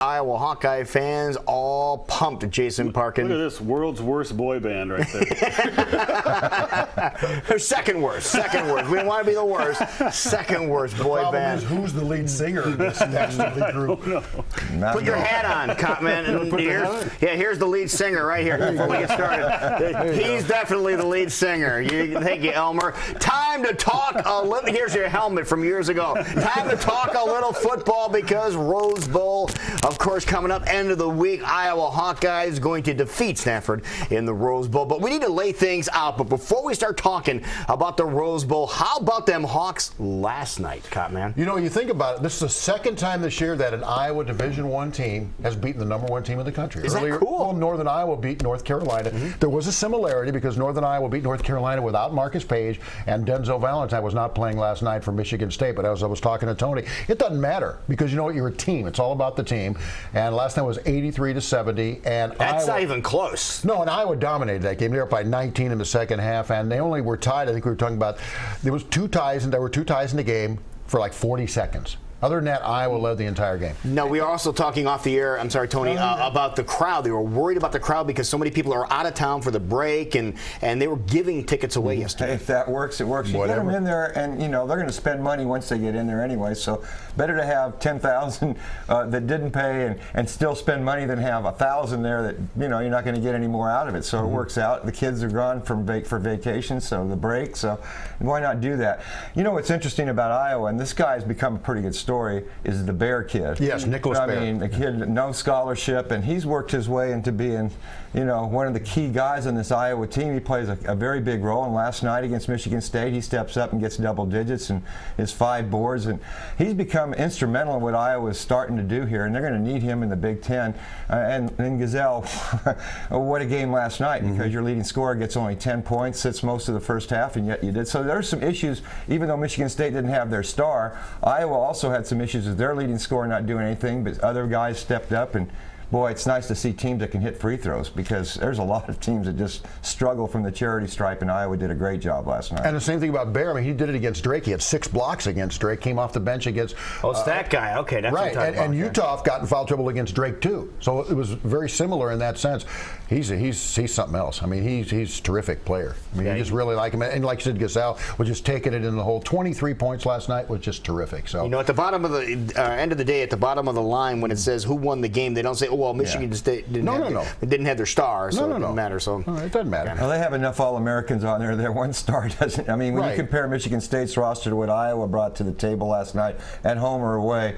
Iowa Hawkeye fans all pumped. Jason Parkin. Look at this world's worst boy band right there. Second worst. Second worst. We don't want to be the worst. Second worst boy band. Is, who's the lead singer of this dastardly group? Put your hat on, Copman. Here's the lead singer right here before we get started. He's definitely the lead singer. Thank you, Elmer. Time to talk a little. Here's your helmet from years ago. Time to talk a little football because Rose Bowl, of course, coming up end of the week. Iowa Hawkeyes going to defeat Stanford in the Rose Bowl. But we need to lay things out. But before we start talking about the Rose Bowl, how about them Hawks last night, Copman? You know, you think about it, this is the second time this year that an Iowa Division I team has beaten the number 1 team in the country. Is that cool? Well, Northern Iowa beat North Carolina. There was a similarity because Northern Iowa beat North Carolina without Marcus Page, and Denzel Valentine was not playing last night for Michigan State. But as I was talking to Tony, it doesn't matter because you know what, you're a team. It's all about the team. And last night was 83-70, and that's not even close. No, and Iowa dominated that game. They were up by 19 in the second half, and they only were tied. I think we were talking about there were two ties in the game for like 40 seconds. Other than that, Iowa led the entire game. No, we are also talking off the air, I'm sorry, Tony, about the crowd. They were worried about the crowd because so many people are out of town for the break, and they were giving tickets away yesterday. If that works, it works. You get them in there, and you know they're going to spend money once they get in there anyway. So better to have 10,000 that didn't pay and still spend money than have 1,000 there that you know you're not going to get any more out of it. So it works out. The kids are gone for vacation, so the break. So why not do that? You know what's interesting about Iowa, and this guy's become a pretty good story, is the Bear kid. Yes, Nicholas Bear. I mean, the kid, no scholarship, and he's worked his way into being, you know, one of the key guys on this Iowa team. He plays a very big role, and last night against Michigan State, he steps up and gets double digits and his 5 boards, and he's become instrumental in what Iowa's starting to do here, and they're going to need him in the Big Ten. And Gazelle, what a game last night, because your leading scorer gets only 10 points, sits most of the first half, and yet you did. So there's some issues, even though Michigan State didn't have their star. Iowa also had some issues with their leading scorer not doing anything, but other guys stepped up, and boy, it's nice to see teams that can hit free throws because there's a lot of teams that just struggle from the charity stripe, and Iowa did a great job last night. And the same thing about Bear. I mean, he did it against Drake. He had 6 blocks against Drake, came off the bench against... Oh, it's that guy. Okay, that's right. What I'm and Utah got in foul trouble against Drake, too. So it was very similar in that sense. He's something else. I mean, he's a terrific player. I mean, you just really like him. And like you said, Gasol was just taking it in the hole. 23 points last night was just terrific. So you know, at the bottom of the end of the day, at the bottom of the line, when it says who won the game, they don't say, oh, well, Michigan State didn't have their star, so it didn't matter. So it doesn't matter. Well, they have enough All-Americans on there. Their one star doesn't. I mean, when you compare Michigan State's roster to what Iowa brought to the table last night, at home or away,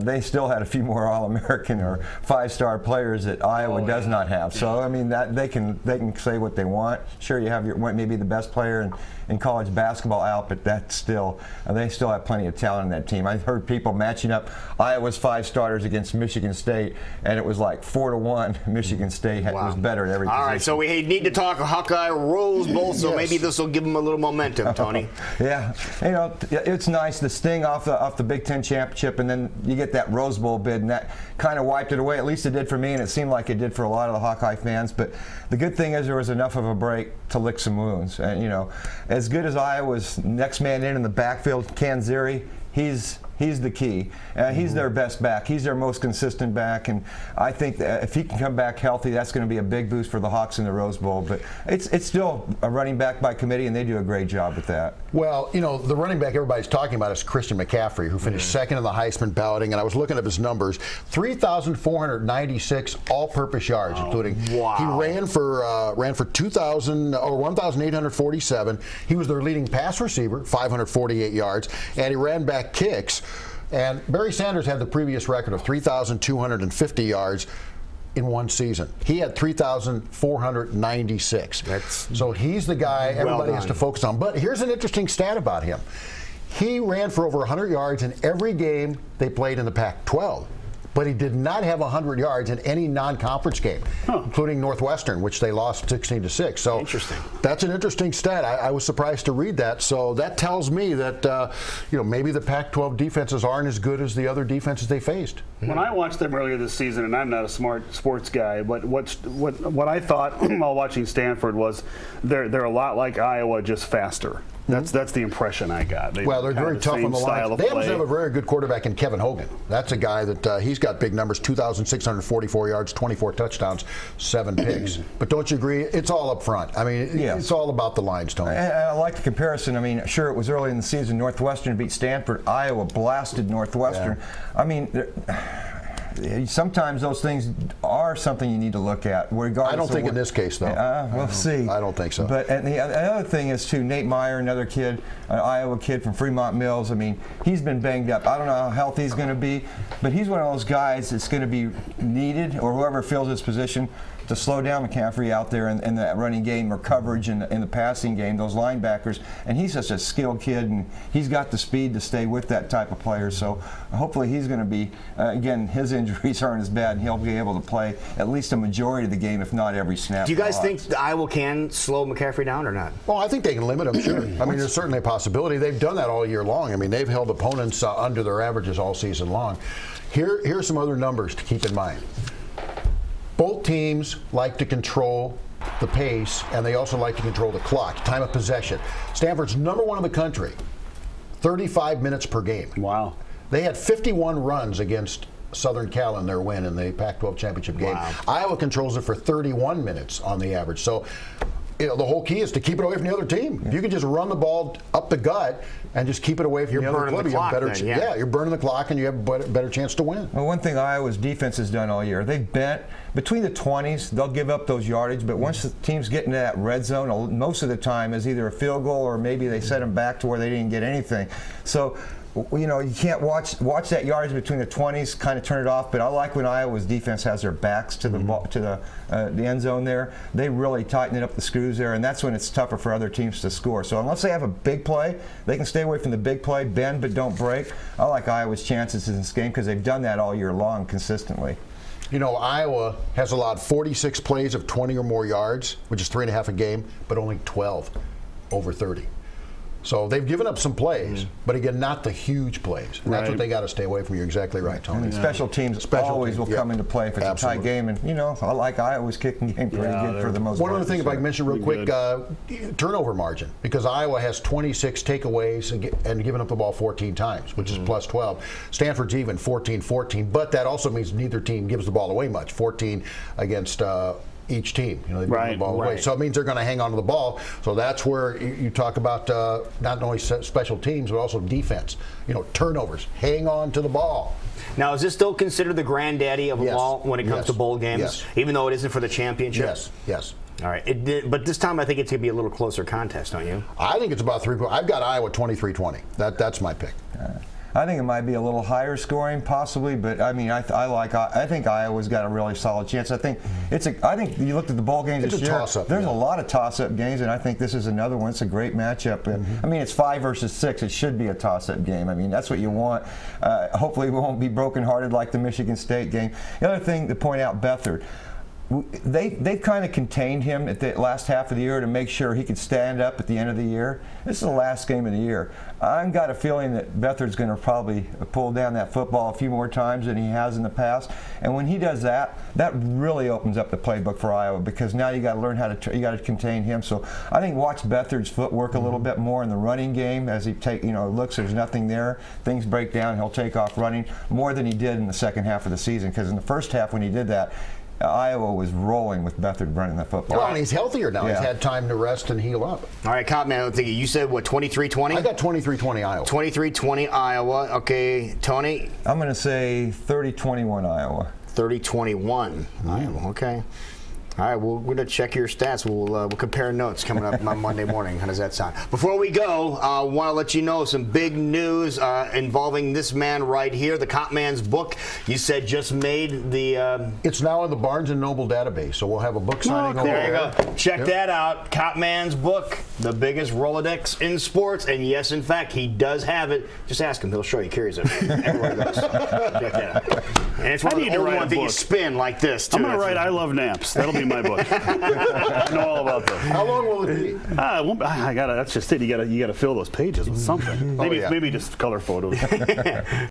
they still had a few more All-American or 5-star players that Iowa does not have. So I mean, that they can say what they want. Sure, you have maybe the best player in college basketball out, but that's still they still have plenty of talent in that team. I've heard people matching up Iowa's 5 starters against Michigan State, and it was like 4-1. Michigan State was better at every position. All right, so we need to talk Hawkeye Rose Bowl, so maybe this will give them a little momentum, Tony. Yeah, you know, it's nice the sting off the Big Ten championship, and then you get that Rose Bowl bid, and that kind of wiped it away. At least it did for me, and it seemed like it did for a lot of the Hawkeye fans. But the good thing is there was enough of a break to lick some wounds, and you know, as good as Iowa's next man in the backfield, Kanzeri, he's the key. He's their best back. He's their most consistent back, and I think that if he can come back healthy, that's going to be a big boost for the Hawks in the Rose Bowl. But it's still a running back by committee, and they do a great job with that. Well, you know, the running back everybody's talking about is Christian McCaffrey, who finished second in the Heisman balloting, and I was looking up his numbers: 3,496 all-purpose yards, including he ran for 2,000 or 1,847. He was their leading pass receiver, 548 yards, and he ran back kicks. And Barry Sanders had the previous record of 3,250 yards in one season. He had 3,496. So he's the guy everybody has to focus on. But here's an interesting stat about him. He ran for over 100 yards in every game they played in the Pac-12. But he did not have 100 yards in any non-conference game, including Northwestern, which they lost 16-6. So that's an interesting stat. I was surprised to read that. So that tells me that you know, maybe the Pac-12 defenses aren't as good as the other defenses they faced. When I watched them earlier this season, and I'm not a smart sports guy, but what I thought while watching Stanford was they're a lot like Iowa, just faster. That's the impression I got. They're very tough on the line. They also have a very good quarterback in Kevin Hogan. That's a guy that he's got big numbers: 2,644 yards, 24 touchdowns, 7 picks. But don't you agree? It's all up front. I mean, it's all about the lines, Tony. I like the comparison. I mean, sure, it was early in the season. Northwestern beat Stanford. Iowa blasted Northwestern. Yeah. I mean, sometimes those things are something you need to look at. I don't think in this case, though. We'll see. I don't think so. But and the other thing is, too, Nate Meyer, another kid, an Iowa kid from Fremont Mills. I mean, he's been banged up. I don't know how healthy he's going to be, but he's one of those guys that's going to be needed, or whoever fills his position, to slow down McCaffrey out there in that running game or coverage in the passing game, those linebackers. And he's such a skilled kid, and he's got the speed to stay with that type of player. So hopefully he's going to be, again, his injuries aren't as bad, and he'll be able to play at least a majority of the game, if not every snap. Do you guys think Iowa can slow McCaffrey down or not? Well, I think they can limit him, sure. I mean, there's certainly a possibility. They've done that all year long. I mean, they've held opponents under their averages all season long. Here's some other numbers to keep in mind. Both teams like to control the pace, and they also like to control the clock, time of possession. Stanford's #1 in the country, 35 minutes per game. Wow. They had 51 runs against Southern Cal in their win in the Pac-12 championship game. Wow. Iowa controls it for 31 minutes on the average. So the whole key is to keep it away from the other team. If you can just run the ball up the gut and just keep it away from the other club, you have better you're burning the clock and you have a better chance to win. Well, one thing Iowa's defense has done all year, they've bent between the 20s. They'll give up those yardage, but once the teams get into that red zone, most of the time is either a field goal or maybe they set them back to where they didn't get anything. So, you know, you can't watch that yardage between the 20s, kind of turn it off. But I like when Iowa's defense has their backs to the end zone there. They really tighten up the screws there, and that's when it's tougher for other teams to score. So unless they have a big play, they can stay away from the big play, bend but don't break. I like Iowa's chances in this game because they've done that all year long consistently. You know, Iowa has allowed 46 plays of 20 or more yards, which is 3.5 a game, but only 12 over 30. So they've given up some plays, but again, not the huge plays. And that's what they got to stay away from. You're exactly right, Tony. And special teams always will come into play if it's a tight game. And, you know, I like Iowa's kicking game pretty good for the most part. One other thing, if I can mention real quick, turnover margin, because Iowa has 26 takeaways and given up the ball 14 times, which is plus 12. Stanford's even 14-14, but that also means neither team gives the ball away much. 14 against each team, you know, they bring the ball away. So it means they're going to hang on to the ball. So that's where you talk about not only special teams, but also defense. You know, turnovers, hang on to the ball. Now, is this still considered the granddaddy of them all when it comes to bowl games, even though it isn't for the championship? Yes. All right, but this time I think it's going to be a little closer contest, don't you? I think it's about 3 points. I've got Iowa 23-20. That's my pick. I think it might be a little higher scoring, possibly, but I mean, I think Iowa's got a really solid chance. I think you looked at the bowl games this year. Toss-up, there's a lot of toss-up games, and I think this is another one. It's a great matchup. I mean, it's 5 versus 6. It should be a toss-up game. I mean, that's what you want. Hopefully, we won't be brokenhearted like the Michigan State game. The other thing to point out, Beathard. They've kind of contained him at the last half of the year to make sure he could stand up at the end of the year. This is the last game of the year. I've got a feeling that Beathard's going to probably pull down that football a few more times than he has in the past. And when he does that, that really opens up the playbook for Iowa, because now you got to learn how to you got to contain him. So I think watch Beathard's footwork a little bit more in the running game as he looks. There's nothing there. Things break down. He'll take off running more than he did in the second half of the season, because in the first half when he did that, Iowa was rolling with Beathard running the football. Well, and he's healthier now. Yeah. He's had time to rest and heal up. All right, Cop Man, you said, what, 23-20? I got 23-20 Iowa. 23-20 Iowa. Okay, Tony? I'm going to say 30-21 Iowa. 30-21 Iowa. Okay. All right, we're going to check your stats. We'll compare notes coming up on Monday morning. How does that sound? Before we go, I want to let you know some big news involving this man right here, the Cop Man's book. You said just made the... It's now in the Barnes & Noble database, so we'll have a book signing over there. There you go. Check that out. Cop Man's book, the biggest Rolodex in sports. And yes, in fact, he does have it. Just ask him. He'll show you. Carries it everywhere he goes. Check that out. And it's one of the old ones that you spin like this, too. I'm going to write I Love Naps. That'll be my book. I know all about that. How long will it be? That's just it. You got to fill those pages with something. Maybe just color photos.